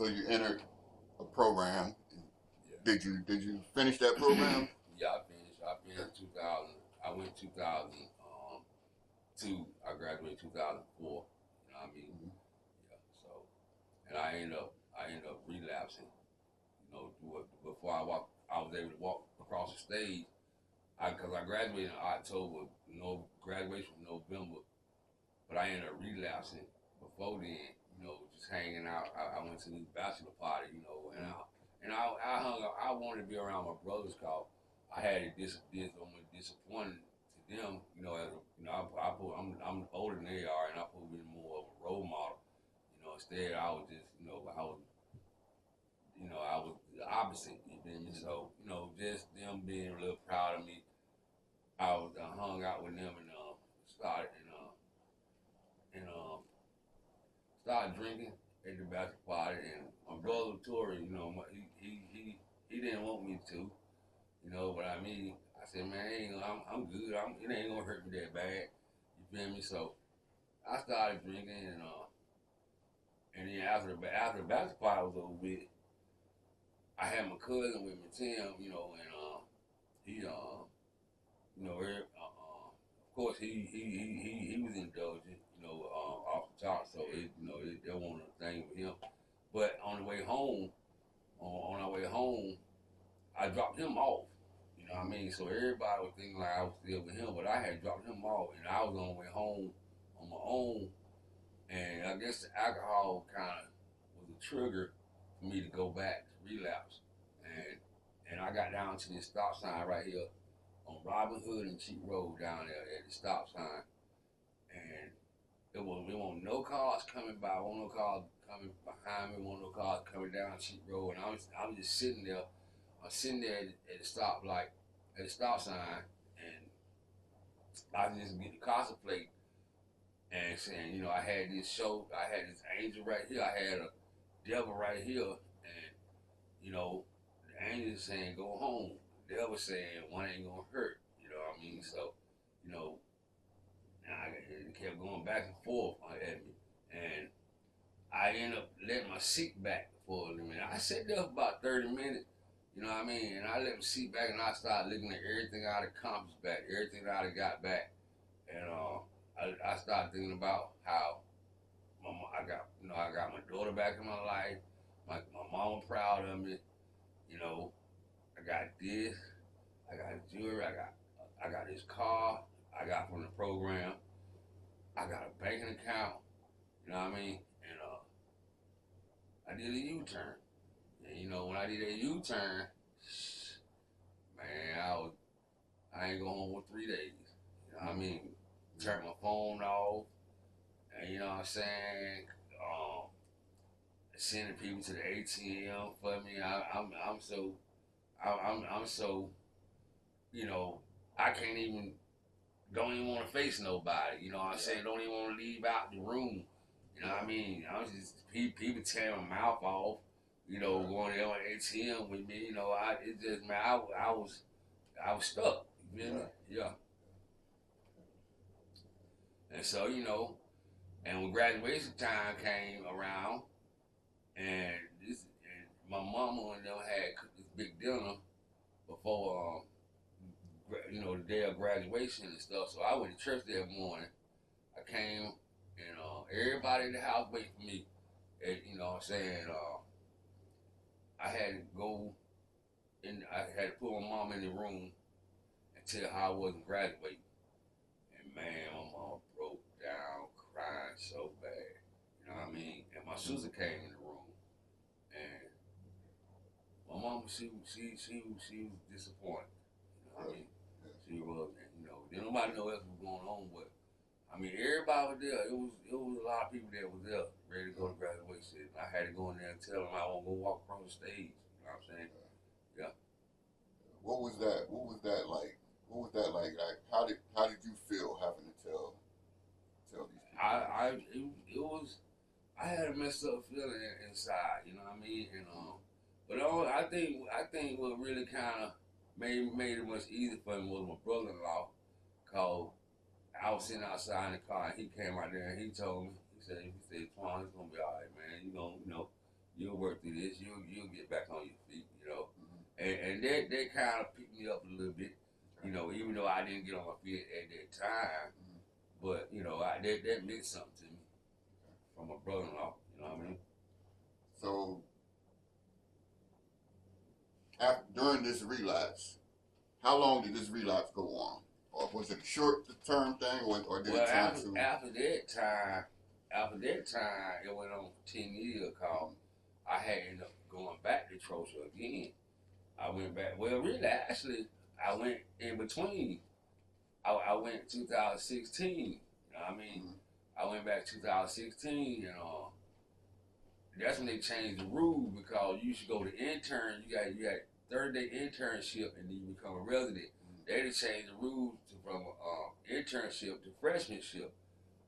So you entered a program. Yeah. Did you finish that program? Yeah, I finished. I finished 2000. I went 2002. I graduated 2004. You know what I mean? Mm-hmm. Yeah. So, and I ended up relapsing. You know, before I was able to walk across the stage. Because I graduated in October. No graduation in November, but I ended up relapsing before then. You know, just hanging out. I went to this bachelor party. You know, and I hung out. I wanted to be around my brothers because I had almost disappointed to them. You know, I'm older than they are, and I supposed to be more of a role model. You know, instead I was just I was the opposite. You feel me? So just them being a little proud of me. I hung out with them and started and started drinking at the bachelor party. And my brother Tori, he didn't want me to. You know, but I mean, I said, man, I'm good. It ain't gonna hurt me that bad. You feel me? So I started drinking, and then after the basketball party was over with, I had my cousin with me, Tim. And he of course he was indulgent. Off the top. So that wasn't a thing with him. But on the way home, on our way home, I dropped him off. You know what I mean? So everybody was thinking like I was still with him, but I had dropped him off, and I was on the way home on my own. And I guess the alcohol kind of was a trigger for me to go back to relapse. And I got down to this stop sign right here on Robin Hood and Cheap Road down there at the stop sign, and there wasn't no cars coming by, wasn't no cars coming behind me, wasn't no cars coming down Cheap Road, and I was just sitting there. I was sitting there at the stoplight, at the stop sign, and I was just getting contemplate and saying, I had this angel right here, I had a devil right here, and the angel saying go home, the devil saying one ain't gonna hurt. You know what I mean? So, you know, it kept going back and forth at me, and I ended up letting my seat back for a minute. I sat there for about 30 minutes, you know what I mean? And I let my seat back, and I started looking at everything I'd accomplished back, everything that I'd got back. And I started thinking about how I got my daughter back in my life. My mama proud of me. You know, I got this. I got jewelry. I got this car I got from the program. I got a banking account. You know what I mean? And I did a U-turn. And when I did a U-turn, man, I ain't go home for 3 days. You know what I mean? Turned my phone off, and you know what I'm saying? Sending people to the ATM for me. I'm so you know I can't even don't even want to face nobody. You know what I'm saying? Don't even want to leave out the room. You know what I mean? I was just people tearing my mouth off. Going there on the ATM with me. It just man, I was stuck. You feel me? Yeah. And so and when graduation time came around, and my mama and them had cooked this big dinner before the day of graduation and stuff. So I went to church that morning. I came, and everybody in the house waited for me. And what I'm saying, I had to go I had to put my mom in the room and tell her I wasn't graduating. And man, my mom broke down crying so bad. You know what I mean? And my sister came in the room, and my mom, she was disappointed. You know what I mean? She was, didn't nobody know what was going on, but I mean, everybody was there. It was a lot of people that was there ready to go to graduation. I had to go in there and tell them I won't go walk across the stage. You know what I'm saying? Yeah. What was that? What was that like? What was that like? Like, how did you feel having to tell these people? It was I had a messed up feeling inside. You know what I mean? And but I think what really kind of made it much easier for me was my brother-in-law, cause I was sitting outside in the car, and he came out there and he told me, he said, Twan, it's gonna be all right, man. You gonna, you'll work through this. You'll get back on your feet, you know. Mm-hmm. And they kind of picked me up a little bit, you know, even though I didn't get on my feet at that time. Mm-hmm. But you know, that meant something to me from my brother-in-law. You know what I mean? So after, during this relapse, how long did this relapse go on? Or was it a short term thing, or did Well, it turn to? after that time, it went on for 10 years. Cause I had ended up going back to Trosa again. I went back. Well, really, actually, I went in between. I went 2016. You know what I mean? Mm-hmm. I went back 2016, and that's when they changed the rule because you should go to intern. You got 30-day internship, and then you become a resident. Mm-hmm. They had changed the rules from internship to freshmanship.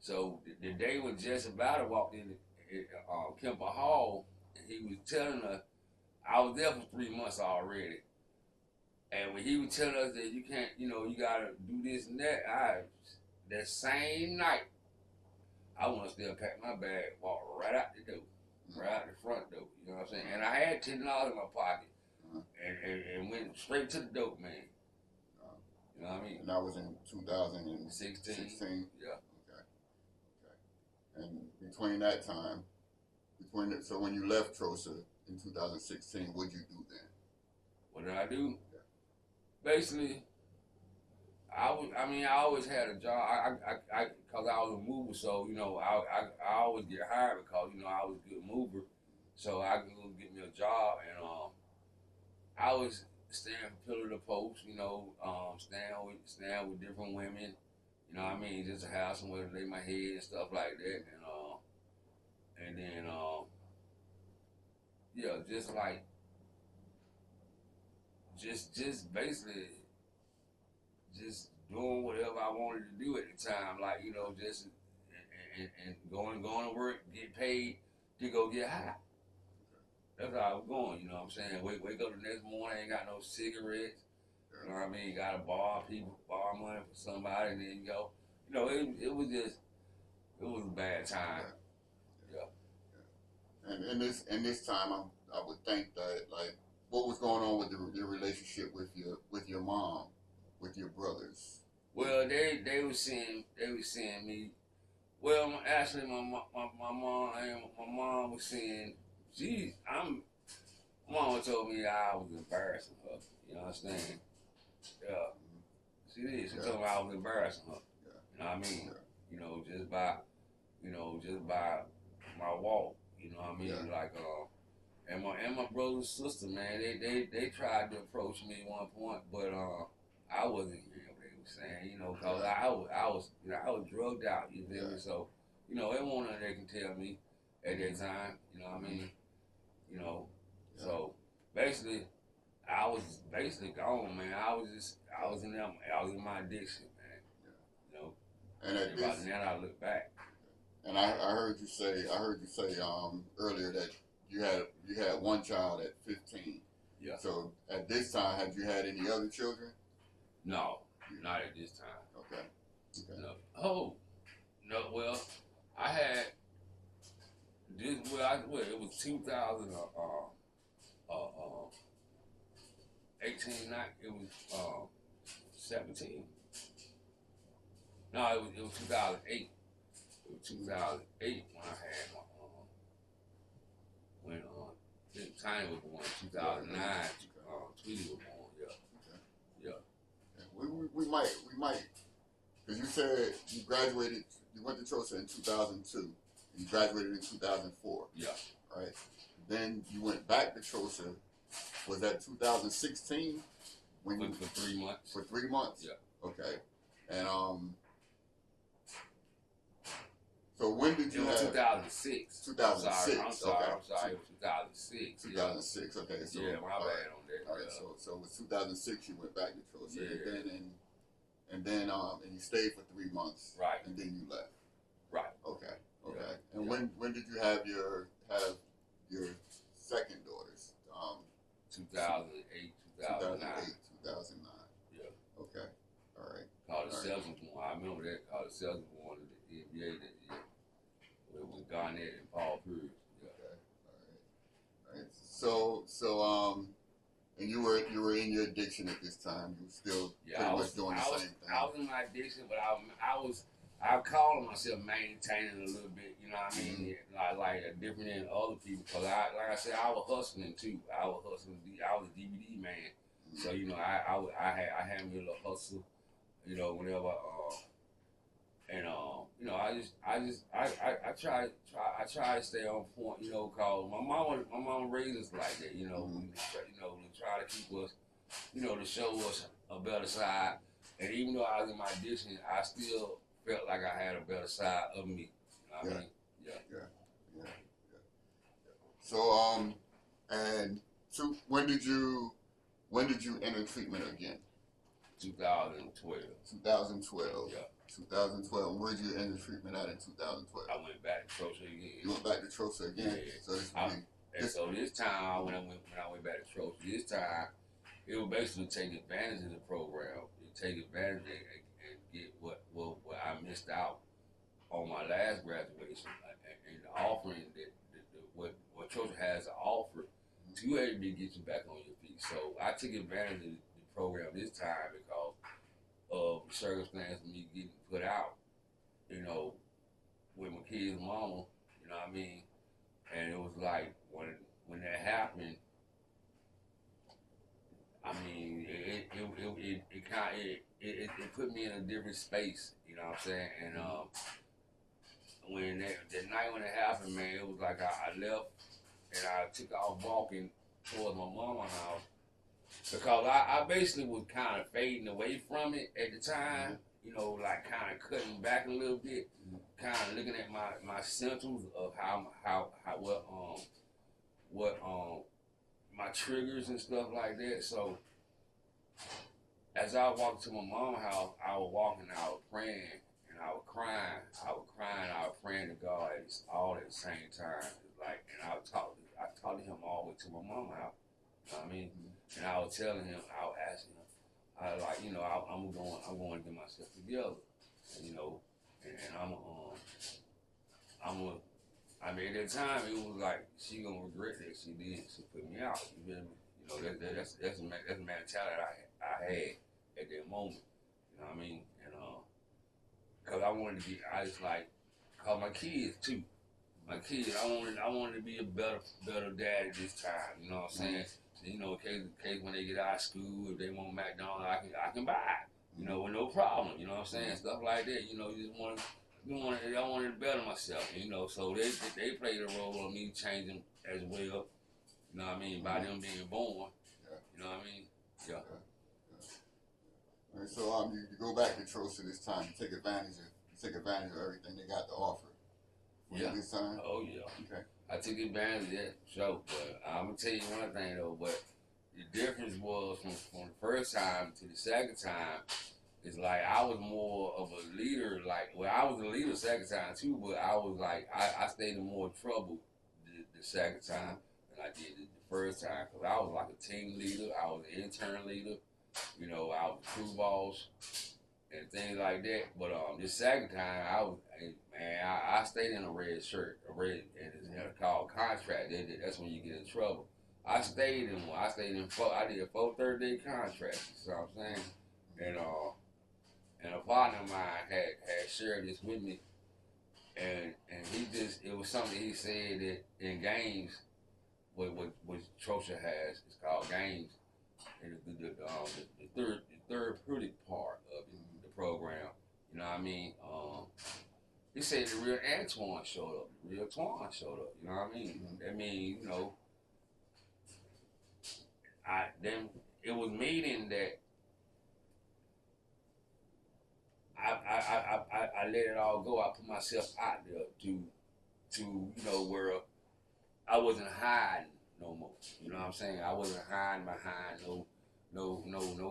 So the day when Jesse Bowder walked in Kemper Hall, and he was telling us, I was there for 3 months already. And when he was telling us that you can't, you know, you gotta do this and that, that same night, I want to still pack my bag, walk right out the door, right out the front door. You know what I'm saying? And I had $10 in my pocket, and went straight to the dope man. You know what I mean? And that was in 2016. 16. Yeah. Okay. And between that time, so when you left Trosa in 2016, what'd you do then? What did I do? Yeah. Basically, I always had a job. Cause I was a mover, so you know, I always get hired because you know I was a good mover, so I could go get me a job, and I was staying from pillar to post, you know, staying with different women, you know what I mean, just to have somewhere to lay my head and stuff like that, and then yeah, just like just basically just doing whatever I wanted to do at the time, like you know, just and going to work, get paid to go get high. That's how I was going, you know what I'm saying? Wake up the next morning, ain't got no cigarettes. You know what I mean? Gotta borrow money for somebody, and then go. You know, it was a bad time. Yeah. And in this time, I would think that like what was going on with your relationship with your mom, with your brothers. Well, they were seeing me. Well, actually, my mom was saying, "Geez, Mama told me I was embarrassing her. You know what I'm saying? Yeah. She did. She told me I was embarrassing her. Yeah. You know what I mean? Yeah. You know, just by my walk. You know what I mean? Yeah. Like and my brother and sister, man, they tried to approach me at one point, but I wasn't hearing what they were saying. You know, cause I was drugged out. You feel me? So you know, it wasn't nothing they can tell me at that time. You know what I mean? You know. Yeah. So basically, I was basically gone, man. I was in my addiction, man. Yeah. You know. And at this, now I look back. And I heard you say earlier that you had one child at 15. Yeah. So at this time, had you had any other children? No, not at this time. Okay. No. Oh, no. Well, I had this. Well, it was 2000. 18, it was 17. No, it was 2008. It was 2008 when I had my when Tiny was born. 2009, Tweety was born. Yeah. Yeah. We might, because you said you went to Trosa in 2002, and you graduated in 2004. Yeah. Right. Then you went back to Trosa. Was that 2016? When for 3 months. For 3 months. Yeah. Okay. And so when did you have? 2006. 2006. I'm sorry. Okay. I'm sorry. It was 2006. 2006. Okay. So yeah, my bad on that. All right. So it was 2006. You went back to Trosa. Yeah. And then you stayed for 3 months. Right. And then you left. Right. Okay. Okay. Yeah. And when did you have your second daughters? 2008, 2009. 2009. Yeah. Okay. All right. Called the Celtics one. I remember that. Called the Celtics one in the NBA that year. It was Garnett and Paul Pierce. Yeah. Okay. addiction at this time. You were still Yeah, pretty much doing the same thing. I was in my addiction, but I call myself maintaining a little bit. You know what I mean? Like different than other people, cause like I said, I was hustling too. I was hustling. I was a DVD man, so you know I had me a little hustle. You know, whenever you know, I try to stay on point, you know, cause my mama raised us like that, you know, to try to keep us, you know, to show us a better side. And even though I was in my addiction, I still felt like I had a better side of me. You know what I mean? Yeah. So and so when did you enter treatment again? 2012. 2012. Yeah. 2012. Where did you end the treatment at in 2012? I went back to Trosa again. You went back to Trosa again? Yeah. So this time, when I went back to Trosa, this time, it was basically take advantage of the program. Take advantage and get what I missed out on my last graduation. And the offering that what Trosa has to offer to able to get you back on your feet. So I took advantage of the program this time because of the circumstance of me getting put out, you know, with my kid's mama, you know what I mean? And it was like, when that happened, I mean, it put me in a different space, you know what I'm saying? And when the night when it happened, man, it was like I left and I took off walking towards my mama's house. Because I basically was kind of fading away from it at the time, you know, like kind of cutting back a little bit, kind of looking at my symptoms of what my triggers and stuff like that. So as I walked to my mom's house, I was walking, I was praying, and I was crying, I was praying to God all at the same time. Like, and I talked to him all the way to my mom's house. You know what I mean? And I was telling him, I was asking him, I'm going to get myself together, and, you know, and I mean, at that time it was like she gonna regret that she put me out. You feel me? You know, that's the mentality I had at that moment. You know what I mean? And cause I just like, cause my kids too. My kids, I wanted to be a better dad at this time. You know what I'm saying? So, you know, in case when they get out of school, if they want McDonald's, I can buy it. You know, with no problem. You know what I'm saying? Stuff like that. You know, I wanted to better myself. You know, so they played a role of me changing as well. You know what I mean? By them being born. You know what I mean? Yeah. All right, so you go back to Trosa this time. You take advantage of everything they got to offer. Yeah. This time? Oh yeah. Okay. I took advantage of that, sure. But I'm gonna tell you one thing though. But the difference was from the first time to the second time. It's like I was more of a leader. Like, well, I was a leader the second time too. But I was like, I stayed in more trouble the second time than I did the first time, because I was like a team leader. I was an intern leader. You know, I was a crew boss and things like that. But this second time, I stayed in a red shirt, and it's called contract. That's when you get in trouble. I stayed in one. I did a 4 30-day contract. You know what I'm saying? And a partner of mine had shared this with me, and it was something he said that in games, what Trosa has, it's called games, and the therapeutic part of it, the program. You know what I mean? He said the real Twan showed up. The real Twan showed up. You know what I mean? That means, you know, it was meaning that I let it all go. I put myself out there to you know, where I wasn't hiding no more. You know what I'm saying? I wasn't hiding behind no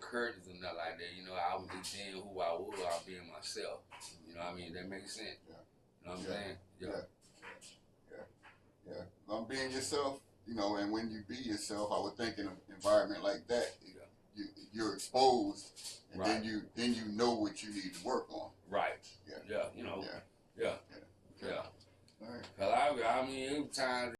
curtains or nothing like that. You know, I was just being who I was. I was being myself. You know what I mean? That makes sense. Yeah. You know what I'm saying? Yeah. Being yourself, you know, and when you be yourself, I would think in an environment like that, you're exposed, and right. then you know what you need to work on. Right. Yeah. Yeah. You know. Yeah. Yeah. All right. Cause I mean, it was times